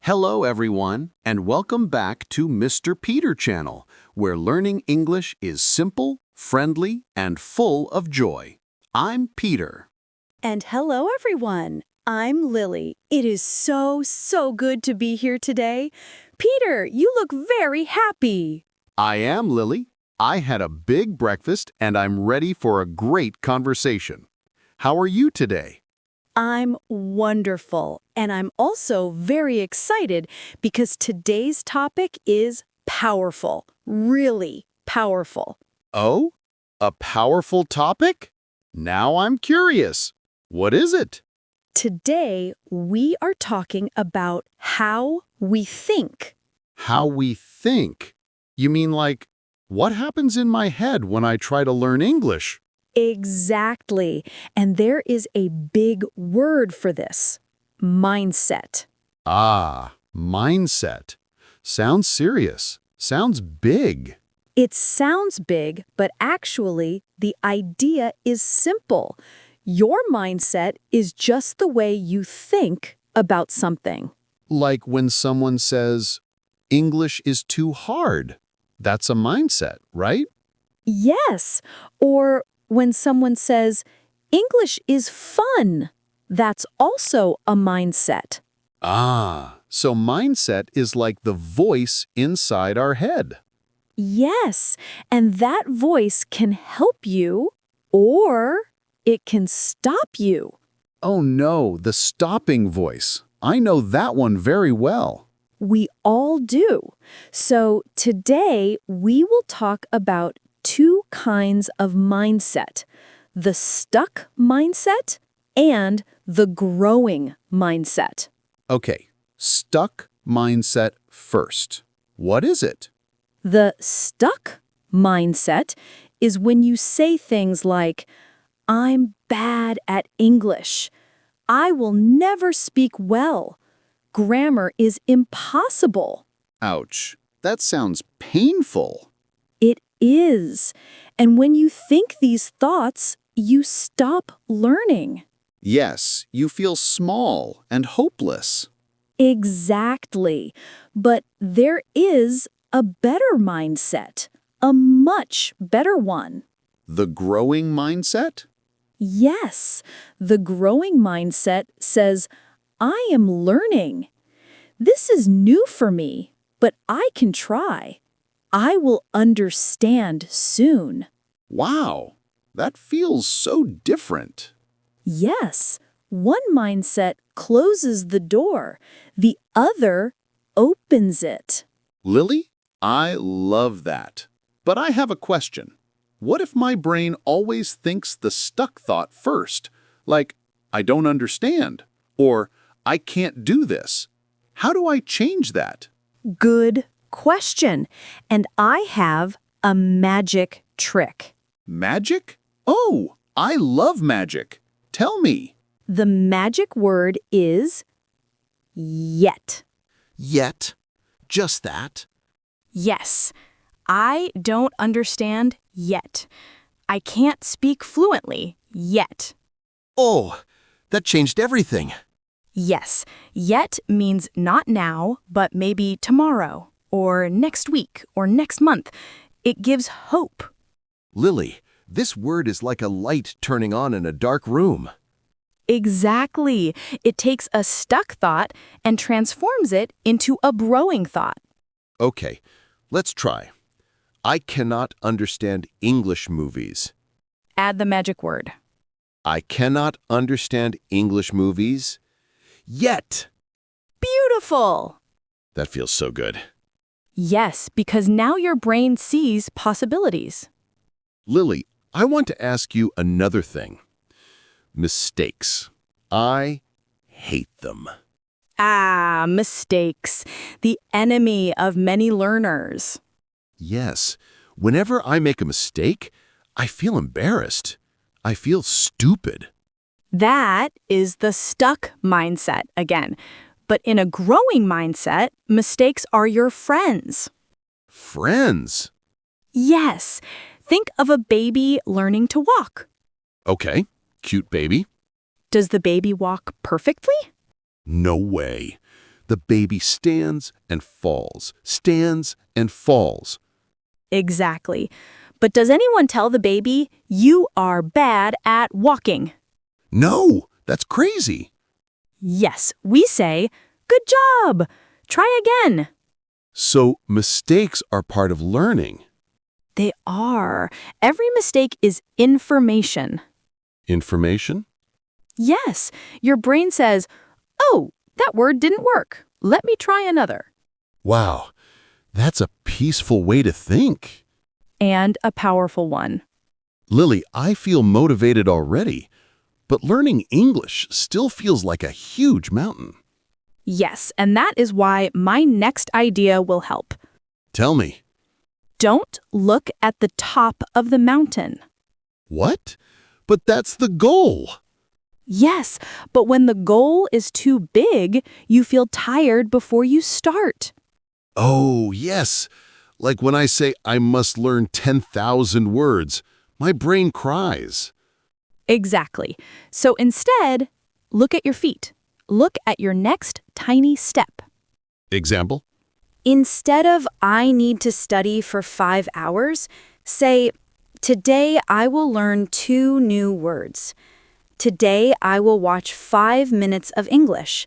Hello everyone, and welcome back to Mr. Peter channel, where learning English is simple, friendly, and full of joy. I'm Peter. And hello, everyone. I'm Lily. It is so good to be here today. Peter, you look very happy. I am Lily. I had a big breakfast and I'm ready for a great conversation. How are you today? I'm wonderful, and I'm also very excited because today's topic is powerful, really powerful. Oh, a powerful topic? Now I'm curious. What is it? Today, we are talking about how we think. How we think. You mean like, what happens in my head when I try to learn English? Exactly. And there is a big word for this: mindset. Ah, mindset. Sounds serious. Sounds big. It sounds big, but actually, the idea is simple. Your mindset is just the way you think about something. Like when someone says, English is too hard. That's a mindset, right? Yes. Or when someone says, English is fun. That's also a mindset. Ah, so mindset is like the voice inside our head. Yes, and that voice can help you, or it can stop you. Oh no, the stopping voice. I know that one very well. We all do. So today we will talk about two kinds of mindset: the stuck mindset and the growing mindset. Okay, stuck mindset first. What is it? The stuck mindset is when you say things like, I'm bad at English. I will never speak well. Grammar is impossible. Ouch, that sounds painful. It is. And when you think these thoughts, you stop learning. Yes, you feel small and hopeless. Exactly. But there is a better mindset, a much better one. The growing mindset? Yes, the growing mindset says, I am learning. This is new for me, but I can try. I will understand soon. Wow, that feels so different. Yes, one mindset closes the door, the other opens it. Lily, I love that. But I have a question. What if my brain always thinks the stuck thought first? Like, I don't understand, or I can't do this. How do I change that? Good question. And I have a magic trick. Magic? Oh, I love magic. Tell me. The magic word is yet. Yet? Just that? Yes, I don't understand yet. I can't speak fluently yet. Oh, that changed everything. Yes, yet means not now, but maybe tomorrow, or next week, or next month. It gives hope. Lily, this word is like a light turning on in a dark room. Exactly. It takes a stuck thought and transforms it into a growing thought. Okay, let's try. I cannot understand English movies. Add the magic word. I cannot understand English movies yet. Beautiful! That feels so good. Yes, because now your brain sees possibilities. Lily, I want to ask you another thing. Mistakes. I hate them. Ah, mistakes. The enemy of many learners. Yes, whenever I make a mistake, I feel embarrassed. I feel stupid. That is the stuck mindset again. But in a growing mindset, mistakes are your friends. Friends. Yes. Think of a baby learning to walk. Okay, cute baby. Does the baby walk perfectly? No way. The baby stands and falls, stands and falls. Exactly. But does anyone tell the baby, you are bad at walking? No, that's crazy. Yes, we say, good job. Try again. So mistakes are part of learning. They are. Every mistake is information. Information? Yes, your brain says, oh, that word didn't work. Let me try another. Wow, that's a peaceful way to think. And a powerful one. Lily, I feel motivated already, but learning English still feels like a huge mountain. Yes, and that is why my next idea will help. Tell me. Don't look at the top of the mountain. What? But that's the goal. Yes, but when the goal is too big, you feel tired before you start. Oh, yes. Like when I say I must learn 10,000 words, my brain cries. Exactly. So instead, look at your feet. Look at your next tiny step. Example? Instead of I need to study for 5 hours, say, today I will learn 2 new words. Today I will watch 5 minutes of English.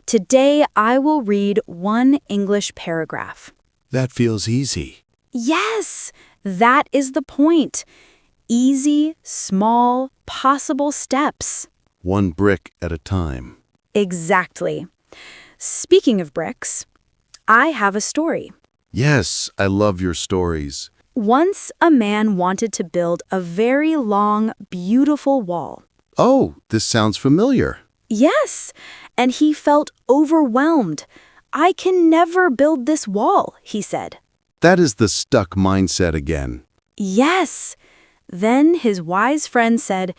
Today I will read 1 English paragraph. That feels easy. Yes, that is the point. Easy, small, possible steps. One brick at a time. Exactly. Speaking of bricks, I have a story. Yes, I love your stories. Once a man wanted to build a very long, beautiful wall. Oh, this sounds familiar. Yes, and he felt overwhelmed. I can never build this wall, he said. That is the stuck mindset again. Yes. Then his wise friend said,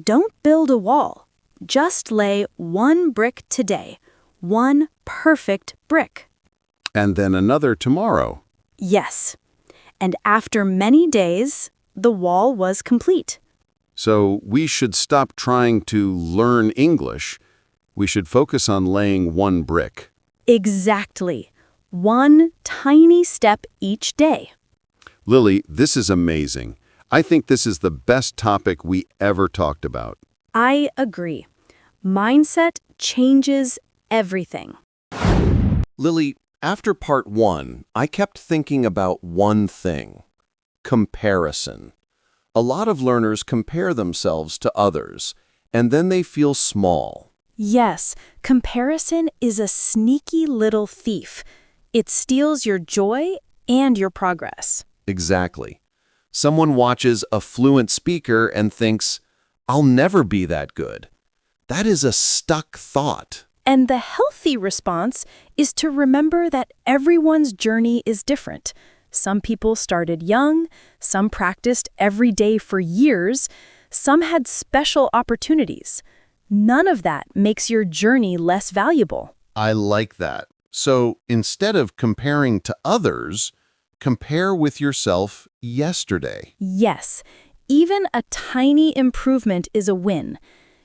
don't build a wall. Just lay 1 brick today. 1 perfect brick. And then another tomorrow. Yes. And after many days, the wall was complete. So we should stop trying to learn English. We should focus on laying 1 brick. Exactly. 1 tiny step each day. Lily, this is amazing. I think this is the best topic we ever talked about. I agree. Mindset changes everything. Lily, after part 1, I kept thinking about one thing: comparison. A lot of learners compare themselves to others, and then they feel small. Yes, comparison is a sneaky little thief. It steals your joy and your progress. Exactly. Someone watches a fluent speaker and thinks, I'll never be that good. That is a stuck thought. And the healthy response is to remember that everyone's journey is different. Some people started young, some practiced every day for years, some had special opportunities. None of that makes your journey less valuable. I like that. So instead of comparing to others, compare with yourself yesterday. Yes, even a tiny improvement is a win.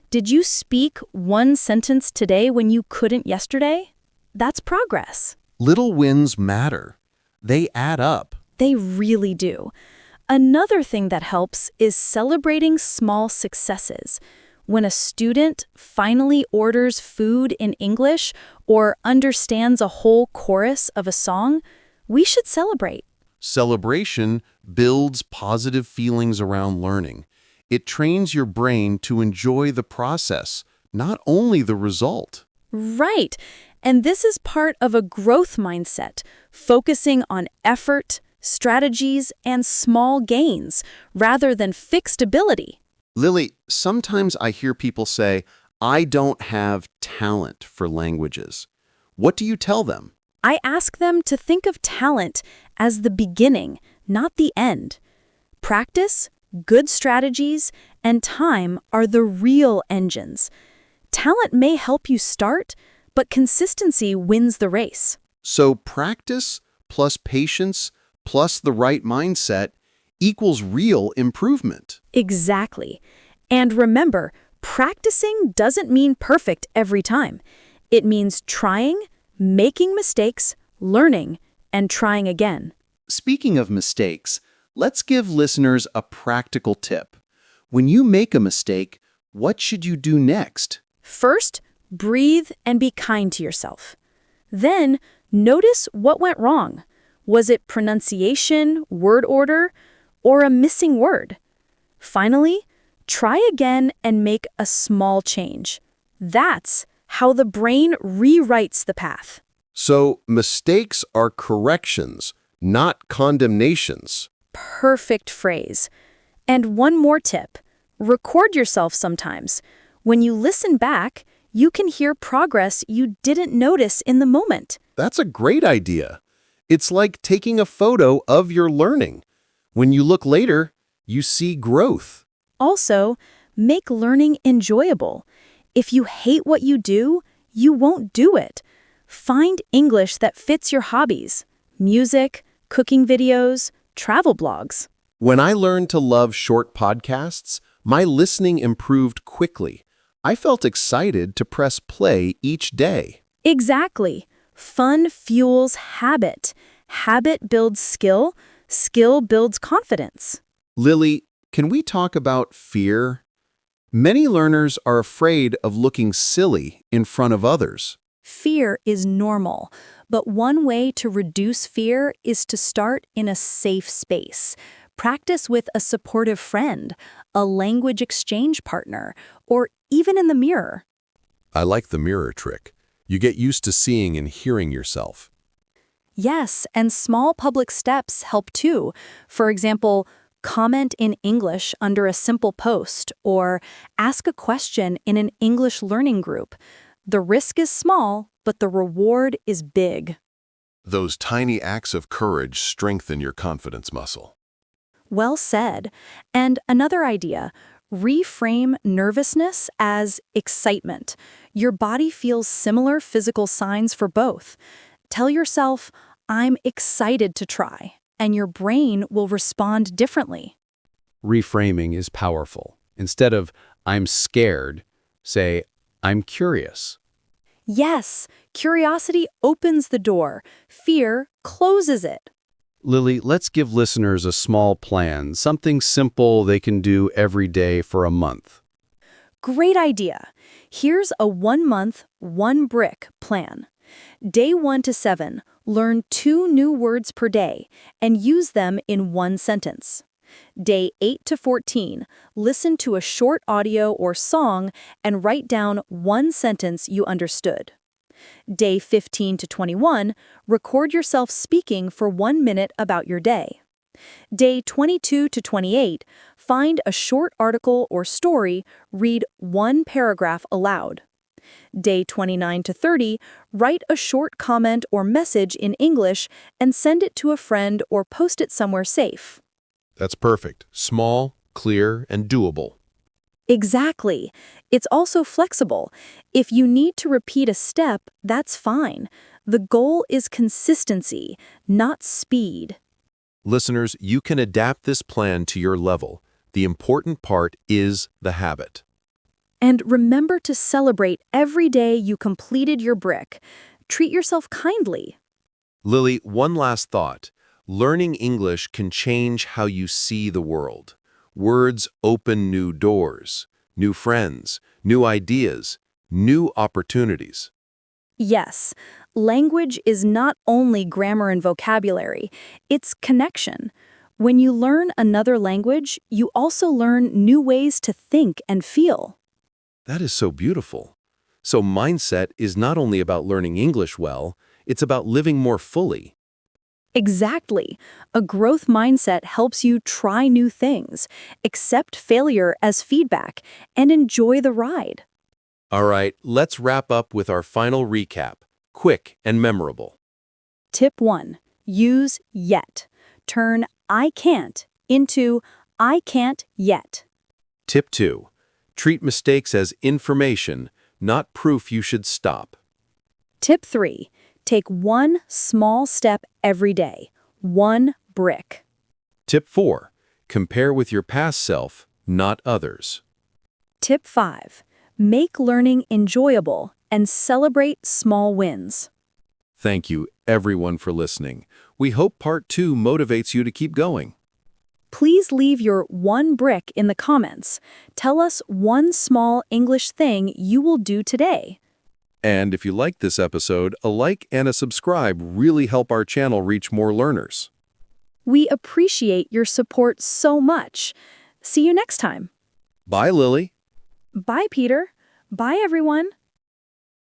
Did you speak 1 sentence today when you couldn't yesterday? That's progress. Little wins matter. They add up. They really do. Another thing that helps is celebrating small successes. When a student finally orders food in English or understands a whole chorus of a song, we should celebrate. Celebration builds positive feelings around learning. It trains your brain to enjoy the process, not only the result. Right. And this is part of a growth mindset, focusing on effort, strategies, and small gains, rather than fixed ability. Lily, sometimes I hear people say, I don't have talent for languages. What do you tell them? I ask them to think of talent as the beginning, not the end. Practice, good strategies, and time are the real engines. Talent may help you start, but consistency wins the race. So practice plus patience plus the right mindset equals real improvement. Exactly. And remember, practicing doesn't mean perfect every time. It means trying, making mistakes, learning, and trying again. Speaking of mistakes, let's give listeners a practical tip. When you make a mistake, what should you do next? First, breathe and be kind to yourself. Then, notice what went wrong. Was it pronunciation, word order, or a missing word? Finally, try again and make a small change. That's how the brain rewrites the path. So mistakes are corrections, not condemnations. Perfect phrase. And one more tip. Record yourself sometimes. When you listen back, you can hear progress you didn't notice in the moment. That's a great idea. It's like taking a photo of your learning. When you look later, you see growth. Also, make learning enjoyable. If you hate what you do, you won't do it. Find English that fits your hobbies. Music, cooking videos, travel blogs. When I learned to love short podcasts, my listening improved quickly. I felt excited to press play each day. Exactly. Fun fuels habit. Habit builds skill. Skill builds confidence. Lily, can we talk about fear? Many learners are afraid of looking silly in front of others. Fear is normal, but one way to reduce fear is to start in a safe space. Practice with a supportive friend, a language exchange partner, or even in the mirror. I like the mirror trick. You get used to seeing and hearing yourself. Yes, and small public steps help too. For example, comment in English under a simple post or ask a question in an English learning group. The risk is small, but the reward is big. Those tiny acts of courage strengthen your confidence muscle. Well said. And another idea, reframe nervousness as excitement. Your body feels similar physical signs for both. Tell yourself, I'm excited to try, and your brain will respond differently. Reframing is powerful. Instead of, I'm scared, say, I'm curious. Yes, curiosity opens the door. Fear closes it. Lily, let's give listeners a small plan, something simple they can do every day for a month. Great idea. Here's a 1-month, 1-brick plan. Day 1 to 7, learn 2 new words per day and use them in 1 sentence. Day 8 to 14, listen to a short audio or song and write down 1 sentence you understood. Day 15 to 21, record yourself speaking for 1 minute about your day. Day 22 to 28, find a short article or story, read 1 paragraph aloud. Day 29 to 30, write a short comment or message in English and send it to a friend or post it somewhere safe. That's perfect. Small, clear, and doable. Exactly. It's also flexible. If you need to repeat a step, that's fine. The goal is consistency, not speed. Listeners, you can adapt this plan to your level. The important part is the habit. And remember to celebrate every day you completed your brick. Treat yourself kindly. Lily, one last thought. Learning English can change how you see the world. Words open new doors, new friends, new ideas, new opportunities. Yes, language is not only grammar and vocabulary, it's connection. When you learn another language, you also learn new ways to think and feel. That is so beautiful. So mindset is not only about learning English well, it's about living more fully. Exactly. A growth mindset helps you try new things, accept failure as feedback, and enjoy the ride. All right, let's wrap up with our final recap, quick and memorable. Tip 1. Use yet. Turn I can't into I can't yet. Tip 2. Treat mistakes as information, not proof you should stop. Tip 3. Take 1 small step every day. 1 brick. Tip 4. Compare with your past self, not others. Tip 5. Make learning enjoyable and celebrate small wins. Thank you, everyone, for listening. We hope Part 2 motivates you to keep going. Please leave your one brick in the comments. Tell us one small English thing you will do today. And if you liked this episode, a like and a subscribe really help our channel reach more learners. We appreciate your support so much. See you next time. Bye, Lily. Bye, Peter. Bye, everyone.